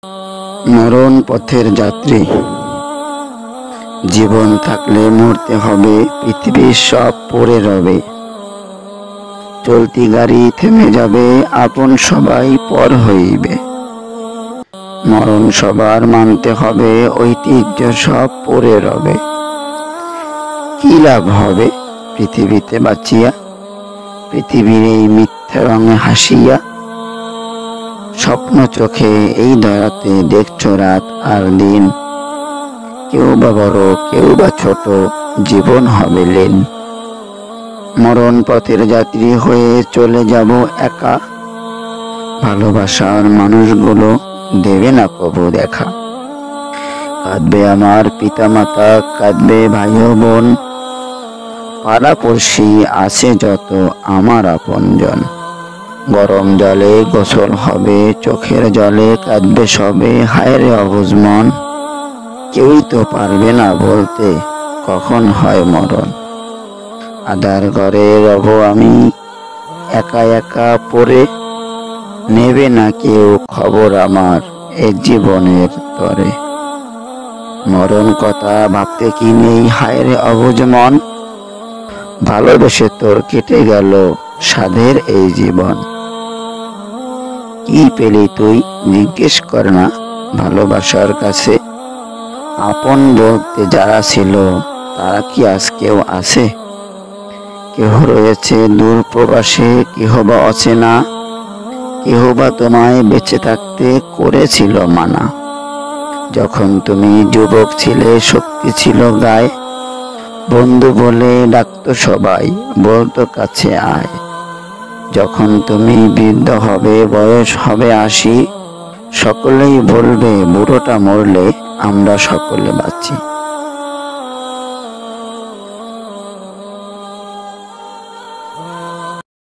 মরণ পথের যাত্রী। জীবন থাকলে মরতে হবে, পৃথিবীর সব পড়ে রবে। চলতি গাড়ি থেমে যাবে, আপন সবাই পর হইবে। মরণ সবার মানতে হবে, ঐতিহ্য সব পড়ে রবে। কি লাভ হবে পৃথিবীতে বাঁচিয়া, পৃথিবীর এই মিথ্যা রঙে হাসিয়া? স্বপ্ন চোখে এই দয়াতে দেখছো রাত আর দিন। কেউ বা বড়, কেউ বা ছোট, জীবন হবে লীন। মরণ পথের যাত্রী হয়ে চলে যাব একা, ভালোবাসার মানুষগুলো দেবে না কবু দেখা। কাঁদবে আমার পিতা মাতা, কাঁদবে ভাই ও বোন, পাড়াপড়শি আছে যত আমার আপনজন। গরম জলে গোসল হবে, চোখের জলে কাঁদবে সবে, হায়রে অবুঝ মন। কেউই তো পারবে না বলতে কখন হয় মরণ। আধার ঘরে রব আমি একা একা পড়ে, নেবে না কেউ খবর আমার এ জীবনের তরে। মরণ কথা ভাবতে কি নেই হায়রে অবুঝ মন, ভালোবেসে তোর কেটে গেল সাধের এই জীবন। কি পেলি তুই জিজ্ঞেস কর না ভালোবাসার কাছে, আপন বলতে যারা ছিল তারা কি আজকেও আছে? কেহ রয়েছে দূর প্রবাসে, কেহ বা অচেনা, কেহ বা তোমায় বেঁচে থাকতে করেছিল মানা। যখন তুমি যুবক ছিলে, শক্তি ছিল গায়ে, বন্ধু বলে ডাকতো সবাই, বলতো কাছে আয়। যখন তুমি বৃদ্ধ হবে, বয়স হবে ৮০, সকলেই বলবে বুড়োটা মরলে আমরা সকলে বাঁচি।